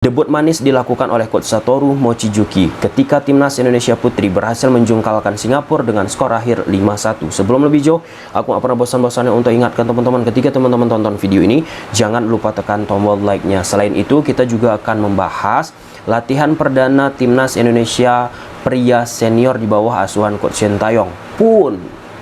Debut manis dilakukan oleh Coach Satoru Mochizuki ketika Timnas Indonesia Putri berhasil menjungkalkan Singapura dengan skor akhir 5-1. Sebelum lebih jauh, aku gak pernah bosan-bosannya untuk ingatkan teman-teman, ketika teman-teman tonton video ini, jangan lupa tekan tombol like-nya. Selain itu, kita juga akan membahas latihan perdana Timnas Indonesia pria senior di bawah asuhan Coach Sintayong.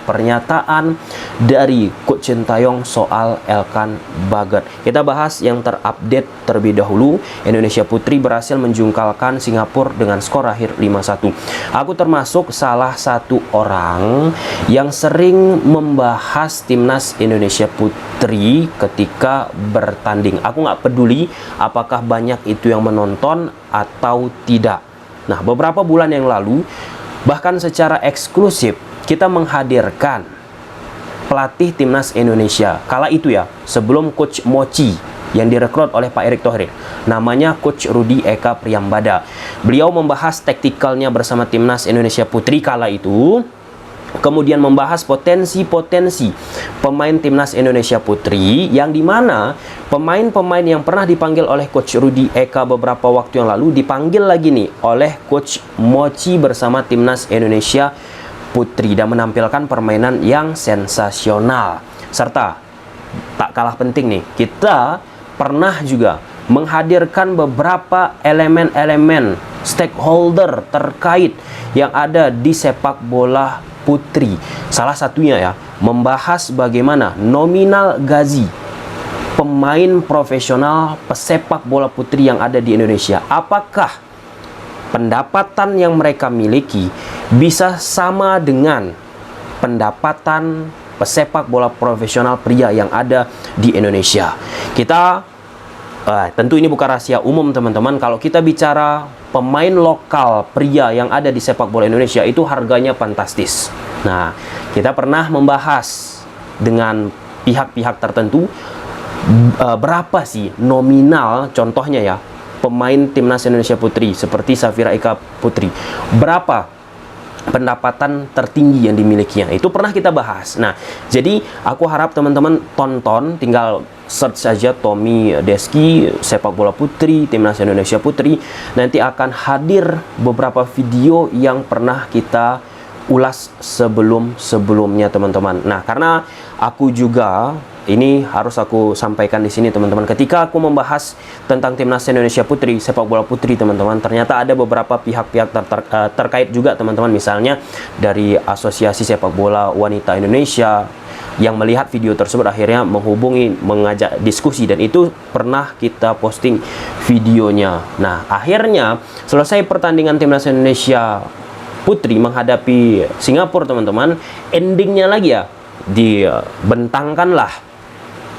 Pernyataan dari Coach Sintayong soal Elkan Baggett. Kita bahas yang terupdate terlebih dahulu. Indonesia Putri berhasil menjungkalkan Singapura dengan skor akhir 5-1. Aku termasuk salah satu orang yang sering membahas Timnas Indonesia Putri ketika bertanding. Aku nggak peduli apakah banyak itu yang menonton atau tidak. Nah, beberapa bulan yang lalu, bahkan secara eksklusif, kita menghadirkan pelatih Timnas Indonesia kala itu ya, sebelum Coach Mochi yang direkrut oleh Pak Erick Thohir. Namanya Coach Rudi Eka Priambada. Beliau membahas taktikalnya bersama Timnas Indonesia Putri kala itu. Kemudian membahas potensi-potensi pemain Timnas Indonesia Putri, yang dimana pemain-pemain yang pernah dipanggil oleh Coach Rudi Eka beberapa waktu yang lalu dipanggil lagi nih oleh Coach Mochi bersama Timnas Indonesia Putri dan menampilkan permainan yang sensasional. Serta tak kalah penting nih, kita pernah juga menghadirkan beberapa elemen-elemen stakeholder terkait yang ada di sepak bola putri. Salah satunya ya, membahas bagaimana nominal gaji pemain profesional pesepak bola putri yang ada di Indonesia. Apakah pendapatan yang mereka miliki bisa sama dengan pendapatan pesepak bola profesional pria yang ada di Indonesia? Tentu ini bukan rahasia umum teman-teman, kalau kita bicara pemain lokal pria yang ada di sepak bola Indonesia itu harganya fantastis. Nah, kita pernah membahas dengan pihak-pihak tertentu berapa sih nominal, contohnya ya, pemain Timnas Indonesia Putri seperti Safira Eka Putri, berapa pendapatan tertinggi yang dimilikinya. Itu pernah kita bahas. Nah, jadi aku harap teman-teman tonton, tinggal search saja Tommy Deski sepak bola putri Timnas Indonesia Putri. Nanti akan hadir beberapa video yang pernah kita ulas sebelumnya teman-teman. Nah, karena aku juga, ini harus aku sampaikan di sini teman-teman, ketika aku membahas tentang Timnas Indonesia Putri sepak bola putri teman-teman, ternyata ada beberapa pihak-pihak terkait juga teman-teman, misalnya dari Asosiasi Sepak Bola Wanita Indonesia yang melihat video tersebut akhirnya menghubungi, mengajak diskusi, dan itu pernah kita posting videonya. Nah, akhirnya selesai pertandingan Timnas Indonesia Putri menghadapi Singapura teman-teman, endingnya lagi ya, dibentangkanlah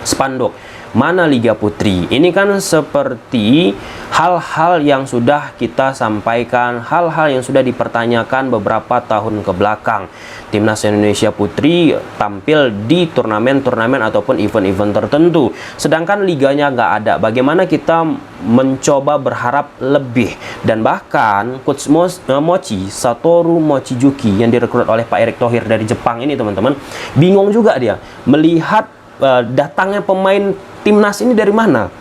spanduk mana Liga Putri. Ini kan seperti hal-hal yang sudah kita sampaikan, hal-hal yang sudah dipertanyakan beberapa tahun ke belakang. Timnas Indonesia Putri tampil di turnamen-turnamen ataupun event-event tertentu, sedangkan liganya nggak ada. Bagaimana kita mencoba berharap lebih? Dan bahkan Coach Mochi, Satoru Mochizuki yang direkrut oleh Pak Erick Thohir dari Jepang ini teman-teman, bingung juga dia melihat datangnya pemain Timnas ini dari mana.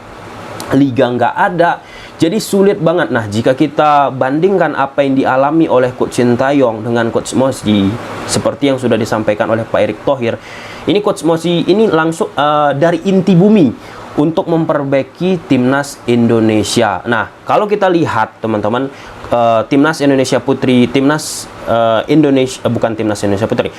Liga nggak ada, jadi sulit banget. Nah, jika kita bandingkan apa yang dialami oleh Coach Sintayong dengan Coach Mochi, seperti yang sudah disampaikan oleh Pak Erick Thohir, ini Coach Mochi ini langsung dari inti bumi untuk memperbaiki Timnas Indonesia. Nah, kalau kita lihat teman-teman, Timnas Indonesia Putri, Timnas Indonesia, bukan Timnas Indonesia Putri,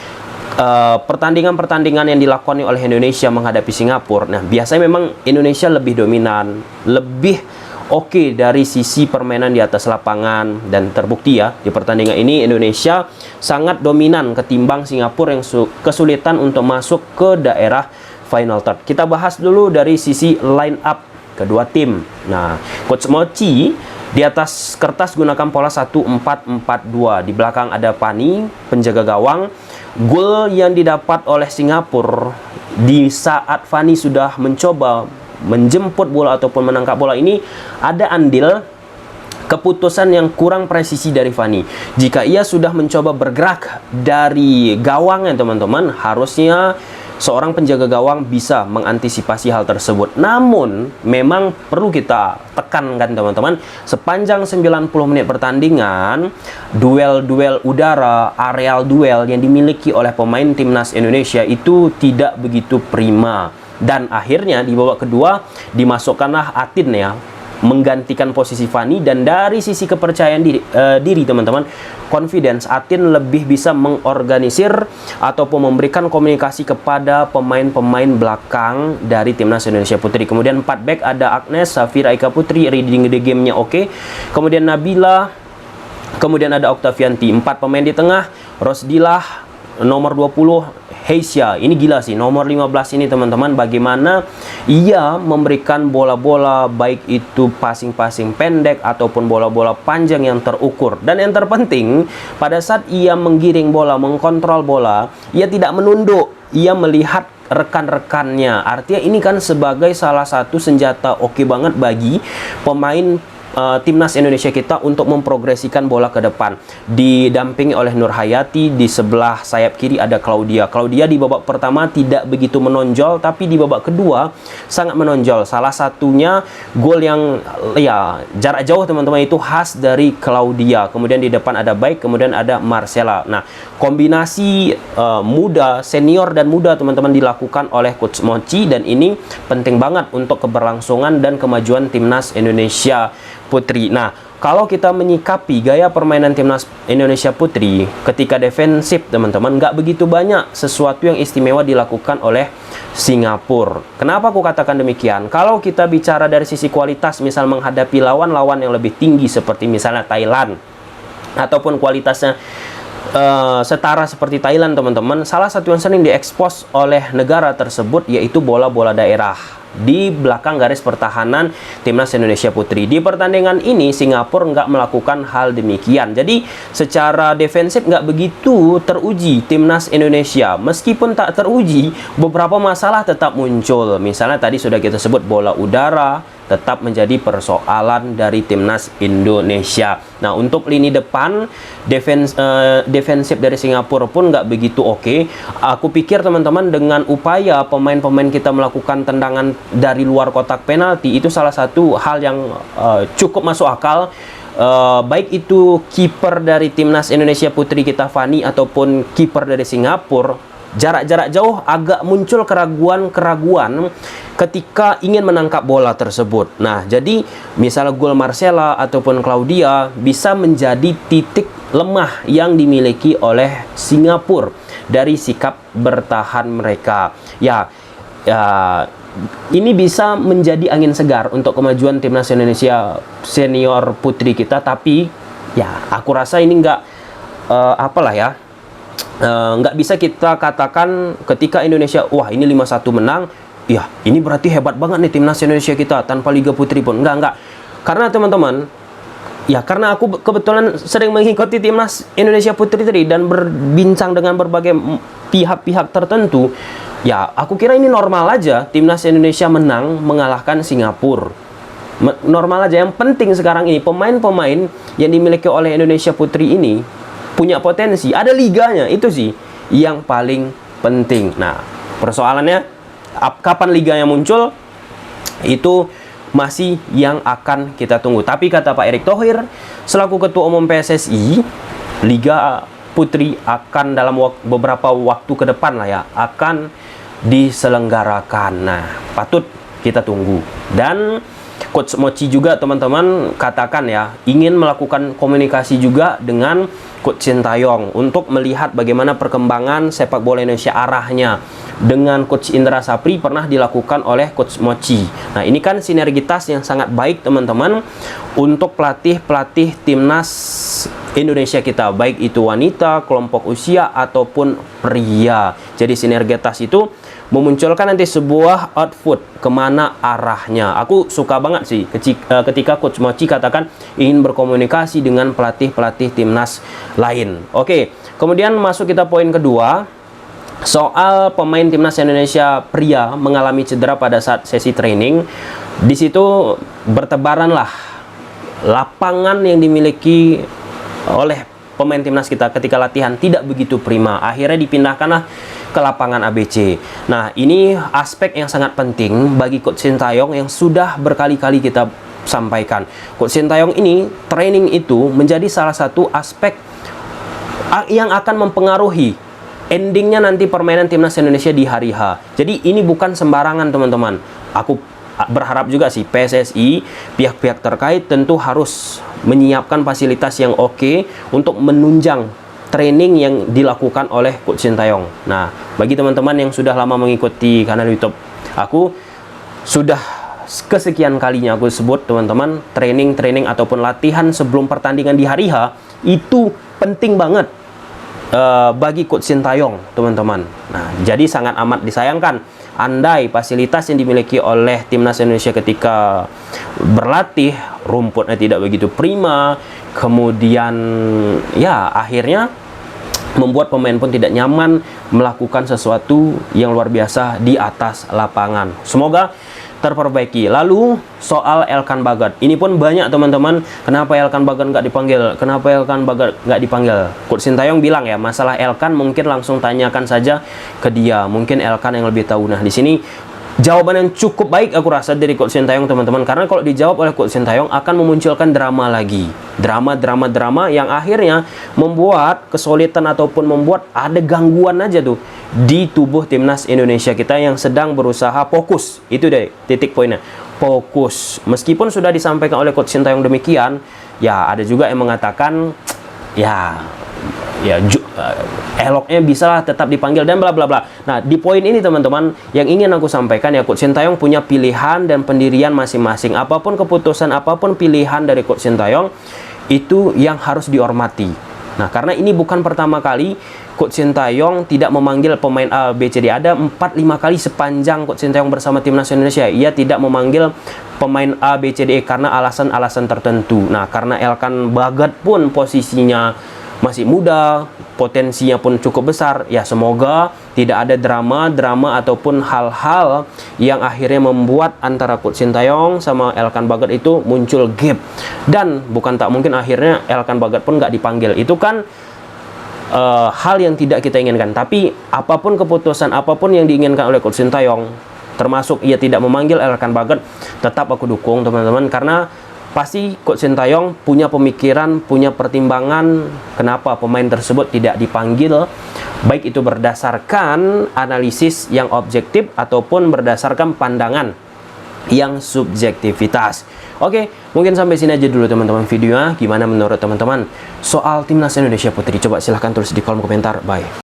pertandingan-pertandingan yang dilakoni oleh Indonesia menghadapi Singapura, nah biasanya memang Indonesia lebih dominan, lebih oke dari sisi permainan di atas lapangan, dan terbukti ya di pertandingan ini Indonesia sangat dominan ketimbang Singapura yang kesulitan untuk masuk ke daerah final third. Kita bahas dulu dari sisi line up kedua tim. Nah, Coach Mochi di atas kertas gunakan pola 1-4-4-2. Di belakang ada Pani, penjaga gawang. Gol yang didapat oleh Singapura di saat Fani sudah mencoba menjemput bola ataupun menangkap bola ini, ada andil keputusan yang kurang presisi dari Fani. Jika ia sudah mencoba bergerak dari gawangnya teman-teman, harusnya seorang penjaga gawang bisa mengantisipasi hal tersebut. Namun, memang perlu kita tekankan teman-teman, sepanjang 90 menit pertandingan, duel-duel udara, areal duel yang dimiliki oleh pemain timnas Indonesia itu tidak begitu prima. Dan akhirnya di babak kedua dimasukkanlah Atin ya, menggantikan posisi Fani. Dan dari sisi kepercayaan diri teman-teman, confidence, Atin lebih bisa mengorganisir ataupun memberikan komunikasi kepada pemain-pemain belakang dari timnas Indonesia Putri. Kemudian 4 back ada Agnes, Safira Eka Putri, reading the game-nya oke. Kemudian Nabila, kemudian ada Oktavianti. 4 pemain di tengah, Rosdilah, nomor 20 Heisha. Ini gila sih, nomor 15 ini teman-teman, bagaimana ia memberikan bola-bola, baik itu passing-passing pendek ataupun bola-bola panjang yang terukur. Dan yang terpenting, pada saat ia menggiring bola, mengkontrol bola, ia tidak menunduk, ia melihat rekan-rekannya. Artinya ini kan sebagai salah satu senjata oke banget bagi pemain timnas Indonesia kita untuk memprogresikan bola ke depan. Didampingi oleh Nur Hayati, di sebelah sayap kiri ada Claudia. Claudia di babak pertama tidak begitu menonjol, tapi di babak kedua sangat menonjol. Salah satunya gol yang ya jarak jauh teman-teman itu khas dari Claudia. Kemudian di depan ada Baik, kemudian ada Marcella. Nah, kombinasi muda, senior dan muda teman-teman dilakukan oleh Coach Mochi, dan ini penting banget untuk keberlangsungan dan kemajuan timnas Indonesia Putri. Nah, kalau kita menyikapi gaya permainan timnas Indonesia Putri ketika defensif teman-teman, nggak begitu banyak sesuatu yang istimewa dilakukan oleh Singapura. Kenapa aku katakan demikian? Kalau kita bicara dari sisi kualitas, misal menghadapi lawan-lawan yang lebih tinggi seperti misalnya Thailand, ataupun kualitasnya setara seperti Thailand teman-teman, salah satu yang sering diekspos oleh negara tersebut yaitu bola-bola daerah di belakang garis pertahanan timnas Indonesia Putri. Di pertandingan ini Singapura nggak melakukan hal demikian. Jadi secara defensif nggak begitu teruji timnas Indonesia. Meskipun tak teruji, beberapa masalah tetap muncul. Misalnya tadi sudah kita sebut, bola udara tetap menjadi persoalan dari timnas Indonesia. Nah, untuk lini depan defensif dari Singapura pun nggak begitu oke. Aku pikir teman-teman, dengan upaya pemain-pemain kita melakukan tendangan dari luar kotak penalti, itu salah satu hal yang cukup masuk akal. Baik itu kiper dari timnas Indonesia Putri kita Fani ataupun kiper dari Singapura, jarak-jarak jauh agak muncul keraguan-keraguan ketika ingin menangkap bola tersebut. Nah, jadi misalnya gol Marcella ataupun Claudia bisa menjadi titik lemah yang dimiliki oleh Singapura dari sikap bertahan mereka. Ya, ini bisa menjadi angin segar untuk kemajuan timnas Indonesia senior putri kita. Tapi ya, aku rasa ini nggak nggak bisa kita katakan ketika Indonesia, wah ini 5-1 menang, ya ini berarti hebat banget nih timnas Indonesia kita tanpa Liga Putri pun. Enggak. Karena teman-teman, ya karena aku kebetulan sering mengikuti timnas Indonesia Putri dan berbincang dengan berbagai pihak-pihak tertentu, ya aku kira ini normal aja timnas Indonesia menang mengalahkan Singapura. Normal aja. Yang penting sekarang ini pemain-pemain yang dimiliki oleh Indonesia Putri ini punya potensi, ada liganya, itu sih yang paling penting. Nah, persoalannya kapan liganya muncul itu masih yang akan kita tunggu. Tapi kata Pak Erick Thohir selaku Ketua Umum PSSI, Liga Putri akan dalam beberapa waktu ke depan lah ya akan diselenggarakan. Nah, patut kita tunggu. Dan Coach Mochi juga teman-teman katakan ya, ingin melakukan komunikasi juga dengan Coach Sintayong untuk melihat bagaimana perkembangan sepak bola Indonesia arahnya. Dengan Coach Indra Sapri pernah dilakukan oleh Coach Mochi. Nah, ini kan sinergitas yang sangat baik teman-teman untuk pelatih-pelatih timnas Indonesia kita, baik itu wanita, kelompok usia ataupun pria. Jadi sinergitas itu memunculkan nanti sebuah output kemana arahnya. Aku suka banget sih ketika Coach Mochi katakan ingin berkomunikasi dengan pelatih-pelatih timnas lain. Oke, kemudian masuk kita poin kedua, soal pemain timnas Indonesia pria mengalami cedera pada saat sesi training. Di situ bertebaranlah lapangan yang dimiliki oleh pemain timnas kita ketika latihan tidak begitu prima. Akhirnya dipindahkanlah ke lapangan ABC. Nah, ini aspek yang sangat penting bagi Coach Sintayong yang sudah berkali-kali kita sampaikan. Coach Sintayong ini, training itu menjadi salah satu aspek yang akan mempengaruhi endingnya nanti permainan timnas Indonesia di hari H. Jadi ini bukan sembarangan, teman-teman. Aku berharap juga sih PSSI, pihak-pihak terkait tentu harus menyiapkan fasilitas yang oke untuk menunjang training yang dilakukan oleh Coach Sintayong. Nah, bagi teman-teman yang sudah lama mengikuti kanal YouTube aku, sudah kesekian kalinya aku sebut, teman-teman, training ataupun latihan sebelum pertandingan di hari H itu penting banget bagi Coach Sintayong, teman-teman. Nah, jadi sangat amat disayangkan andai fasilitas yang dimiliki oleh timnas Indonesia ketika berlatih, rumputnya tidak begitu prima, kemudian ya akhirnya membuat pemain pun tidak nyaman melakukan sesuatu yang luar biasa di atas lapangan. Semoga terperbaiki. Lalu soal Elkan Bagat, ini pun banyak, teman-teman, kenapa Elkan Bagat nggak dipanggil, kenapa Elkan Bagat nggak dipanggil. Coach Sintayong bilang ya, masalah Elkan mungkin langsung tanyakan saja ke dia, mungkin Elkan yang lebih tahu. Nah, di sini jawaban yang cukup baik aku rasa dari Coach Sintayong, teman-teman, karena kalau dijawab oleh Coach Sintayong akan memunculkan drama lagi, drama yang akhirnya membuat kesulitan ataupun membuat ada gangguan aja tuh di tubuh timnas Indonesia kita yang sedang berusaha fokus. Itu deh titik poinnya, fokus. Meskipun sudah disampaikan oleh Coach Sintayong demikian, ya ada juga yang mengatakan eloknya bisa tetap dipanggil dan bla bla bla. Nah, di poin ini, teman-teman, yang ingin aku sampaikan ya, Coach Sintayong punya pilihan dan pendirian masing-masing. Apapun keputusan, apapun pilihan dari Coach Sintayong, itu yang harus dihormati. Nah, karena ini bukan pertama kali Coach Sintayong tidak memanggil pemain A, B, C, D. Ada 4-5 kali sepanjang Coach Sintayong bersama timnas Indonesia, ia tidak memanggil pemain A, B, C, D karena alasan-alasan tertentu. Nah, karena Elkan Bagat pun posisinya masih muda, potensinya pun cukup besar, ya semoga tidak ada drama ataupun hal-hal yang akhirnya membuat antara Coach Sintayong sama Elkan Bagat itu muncul gap. Dan bukan tak mungkin akhirnya Elkan Bagat pun nggak dipanggil. Itu kan hal yang tidak kita inginkan. Tapi apapun keputusan, apapun yang diinginkan oleh Coach Sintayong, termasuk ia tidak memanggil Elkan Bagat, tetap aku dukung, teman-teman, karena pasti Coach Sintayong punya pemikiran, punya pertimbangan kenapa pemain tersebut tidak dipanggil, baik itu berdasarkan analisis yang objektif ataupun berdasarkan pandangan yang subjektivitas. Oke, mungkin sampai sini aja dulu, teman-teman, videonya. Gimana menurut teman-teman soal timnas Indonesia Putri? Coba silahkan tulis di kolom komentar. Bye.